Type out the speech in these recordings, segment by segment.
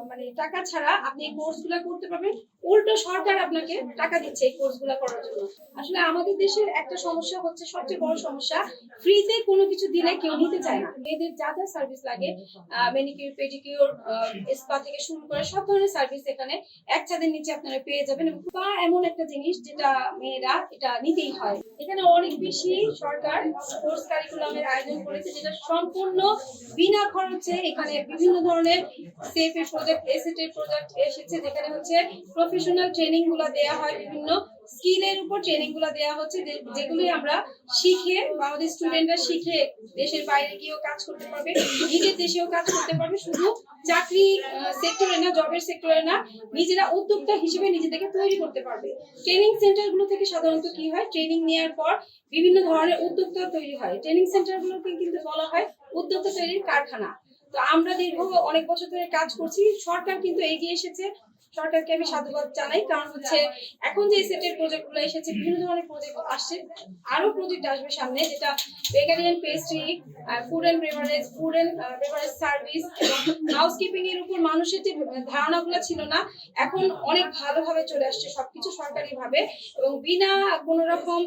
মানে টাকা ছাড়া আপনি এই কোর্সগুলো করতে পারবেন। উল্টো সরকার আপনাকে টাকা দিচ্ছে এই কোর্সগুলো করার জন্য। আসলে আমাদের দেশের একটা সমস্যা হচ্ছে, সবচেয়ে বড় সমস্যা, ফ্রিতে কোনো কিছু দিলে কেউ নিতে চায় না। মেয়েদের যা যা সার্ভিস লাগে, ম্যানিকিউর, পেডিকিউর, স্পা থেকে শুরু করে সব ধরনের সার্ভিস এখানে এক ছাদের নিচে আপনারা পেয়ে যাবেন। এবং স্পা এমন একটা জিনিস যেটা মেয়েরা এটা নিতেই হয়। এখানে অনেক বেশি সরকার কোর্স কারিকুলামের আয়োজন করেছে, যেটা সম্পূর্ণ বিনা খরচে। এখানে বিভিন্ন ধরনের সেফ এর প্রজেক্ট, এসেট এর প্রজেক্ট এসেছে, যেখানে হচ্ছে প্রফেশনাল ট্রেনিং গুলো দেওয়া হয়, বিভিন্ন স্কিলের উপর ট্রেনিং গুলো দেওয়া হচ্ছে, যেগুলি আমরা শিখে বা আমাদের স্টুডেন্টরা শিখে দেশের বাইরে গিয়েও কাজ করতে পারবে, নিজের দেশেও কাজ করতে পারবে। শুধু চাকরি সেক্টরে না, জবের সেক্টরে না, নিজেরা উদ্যোক্তা হিসেবে নিজেদেরকে তৈরি করতে পারবে। ট্রেনিং সেন্টার গুলো থেকে সাধারণত কি হয়, ট্রেনিং নেওয়ার পর বিভিন্ন ধরনের উদ্যোক্তা তৈরি হয়। ট্রেনিং সেন্টার গুলোকে কিন্তু বলা হয় উদ্যোক্তা তৈরির কারখানা। তো আমরা দীর্ঘ অনেক বছর ধরে কাজ করছি, সরকার কিন্তু এগিয়ে এসেছে। সরকারকে আমি সাধুবাদ জানাই, কারণ হচ্ছে এখন যে সেটের প্রজেক্ট গুলো এসেছে, বিভিন্ন ধরনের প্রজেক্ট আসছে, আরো প্রজেক্ট আসবে সামনে, যেটা bakery and pastry, food and beverage service এবং হাউসকিপিং এর উপর মানুষের যে ধারণাগুলো ছিল না, এখন অনেক ভালোভাবে চলে আসছে সবকিছু সরকারি ভাবে। এবং বিনা কোনো রকম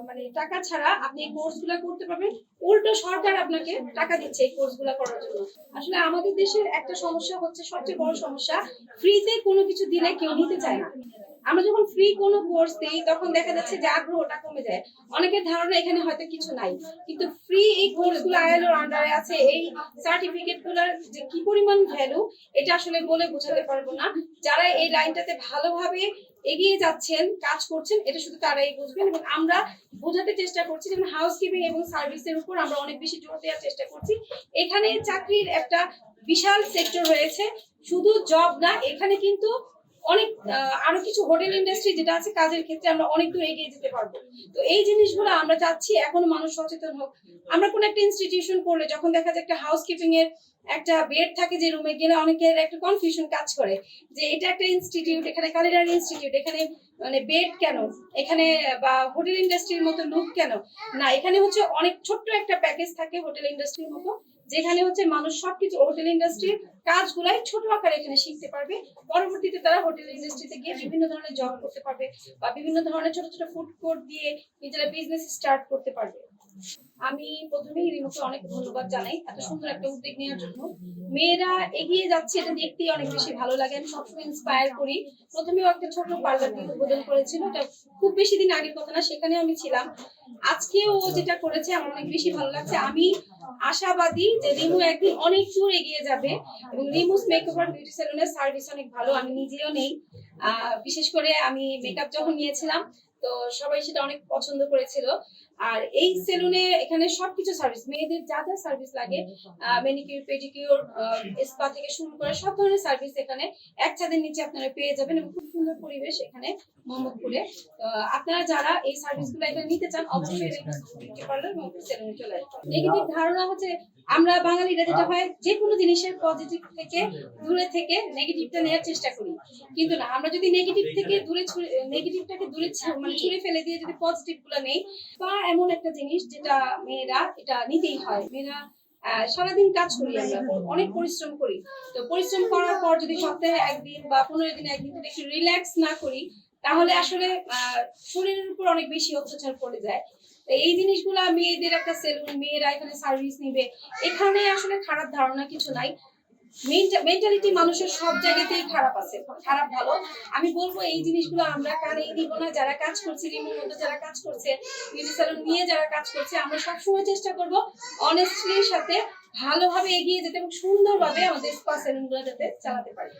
মানে টাকা ছাড়া আপনি এই কোর্সগুলো করতে পারবেন। উল্টো সরকার আপনাকে টাকা দিচ্ছে এই কোর্সগুলো করার জন্য। আসলে আমাদের দেশের একটা সমস্যা হচ্ছে, সবচেয়ে বড় সমস্যা, ফ্রিতে কোনো কিছু দিলে কেউ নিতে চায় না। আমরা যখন ফ্রি কোনো কোর্স দেই, তখন দেখা যাচ্ছে যে আগ্রহটা কমে যায়। অনেকের ধারণা এখানে হয়তো কিছু নাই, কিন্তু ফ্রি এই কোর্সগুলো আইএলওর আন্ডারে আছে। এই সার্টিফিকেটগুলোর যে কি পরিমাণ ভ্যালু, এটা আসলে বলে বোঝাতে পারবো না। যারা এই লাইনটাতে ভালোভাবে এগিয়ে যাচ্ছেন, কাজ করছেন, এটা শুধু তারাই বুঝবেন। এবং আমরা বোঝাতে চেষ্টা করছি, যেমন হাউসকিপিং এবং সার্ভিসের উপর আমরা অনেক বেশি জোর দেওয়ার চেষ্টা করছি। এখানে চাকরির একটা বিশাল সেক্টর রয়েছে, শুধু জব না, এখানে কিন্তু অনেক আরো কিছু হোটেল ইন্ডাস্ট্রি যেটা আছে, কাজের ক্ষেত্রে আমরা অনেক দূর এগিয়ে যেতে পারবো। তো এই জিনিসগুলো আমরা চাচ্ছি এখনো মানুষ সচেতন হোক। আমরা কোন একটা ইনস্টিটিউশন করলে যখন দেখা যায় একটা হাউসকিপিং এর একটা বেড থাকে, যে রুমে গেলে অনেকের একটা কনফিউশন কাজ করে যে এটা একটা ইনস্টিটিউট, এখানে কালিডার ইনস্টিটিউট, এখানে মানে বেড কেন, এখানে বা হোটেল ইন্ডাস্ট্রির মতো লুক কেন। না, এখানে হচ্ছে অনেক ছোট্ট একটা প্যাকেজ থাকে হোটেল ইন্ডাস্ট্রির মতো, যেখানে হচ্ছে মানুষ সবকিছু হোটেল ইন্ডাস্ট্রির কাজগুলাই ছোট আকারে এখানে শিখতে পারবে। পরবর্তীতে তারা হোটেল ইন্ডাস্ট্রিতে গিয়ে বিভিন্ন ধরনের জব করতে পারবে, বা বিভিন্ন ধরনের ছোট ছোট ফুড কোর্ট দিয়ে নিজেরা বিজনেস স্টার্ট করতে পারবে। আমি প্রথমেই রিমুকে অনেক ধন্যবাদ জানাই এত সুন্দর একটা উদ্যোগ নেওয়ার জন্য। মেয়েরা এগিয়ে যাচ্ছে, এটা দেখতেই অনেক বেশি ভালো লাগে। আমি সবসময় ইন্সপায়ার করি। প্রথমেও একটা ছোট পার্লার দিয়ে উদ্বোধন করেছিল, এটা খুব বেশি দিন আগের কথা না, সেখানে আমি ছিলাম। আজকেও যেটা করেছে আমার অনেক বেশি ভালো লাগছে। আমি আশাবাদী যে রিমু একদিন অনেক দূর এগিয়ে যাবে। এবং রিমুস মেকওভার বিউটি সেলুনের সার্ভিস অনেক ভালো, আমি নিজেও নেই। বিশেষ করে আমি মেকআপ যখন নিয়েছিলাম, তো সবাই সেটা অনেক পছন্দ করেছিল। আর এই সেলুনে এখানে সবকিছু সার্ভিস, মেয়েদের যা যা সার্ভিস লাগে, ম্যানিকিউর, পেডিকিউর, স্পা থেকে শুরু করে সব ধরনের সার্ভিস এখানে এক ছাদের নিচে আপনারা পেয়ে যাবেন। এবং খুব সুন্দর পরিবেশ এখানে মোহাম্মদপুরে। আপনারা যারা এই সার্ভিসগুলো এখানে নিতে চান, অবশ্যই বিউটি পার্লার এবং সেলুনে চলে আসবেন। নেগেটিভ ধারণা হচ্ছে, আমরা বাঙালিরা যেটা হয়, যে কোনো জিনিসের পজিটিভ থেকে দূরে থেকে নেগেটিভটা নেওয়ার চেষ্টা করি। কিন্তু না, আমরা যদি নেগেটিভটাকে দূরে মানে ছুঁড়ে ফেলে দিয়ে যদি পজিটিভ গুলো নেই, বা এমন একটা জিনিস যেটা মেয়েরা এটা নিতেই হয়। মেয়েরা সারাদিন কাজ করি, আমরা অনেক পরিশ্রম করি। তো পরিশ্রম করার পর যদি সপ্তাহে একদিন বা 15 দিনে একদিন যদি একটু রিল্যাক্স না করি, তাহলে আসলে শরীরের উপর অনেক বেশি অত্যাচার পড়ে যায়। এই জিনিসগুলো, মেয়েদের একটা সেলুন, মেয়েরা এখানে সার্ভিস নিবে, এখানে আসলে খারাপ ধারণা কিছু নাই। মেন্টালিটি মানুষের সব জায়গাতেই খারাপ আছে, খারাপ ভালো। আমি বলবো এই জিনিসগুলো আমরা কানেই নিব না। যারা কাজ করছে, রিমোর মধ্যে যারা কাজ করছে, বিউটি সেলুন নিয়ে যারা কাজ করছে, আমরা সবসময় চেষ্টা করবো অনেস্টলির সাথে ভালোভাবে এগিয়ে যেতে এবং সুন্দরভাবে আমাদের স্পা সেলুন গুলো যাতে চালাতে পারি।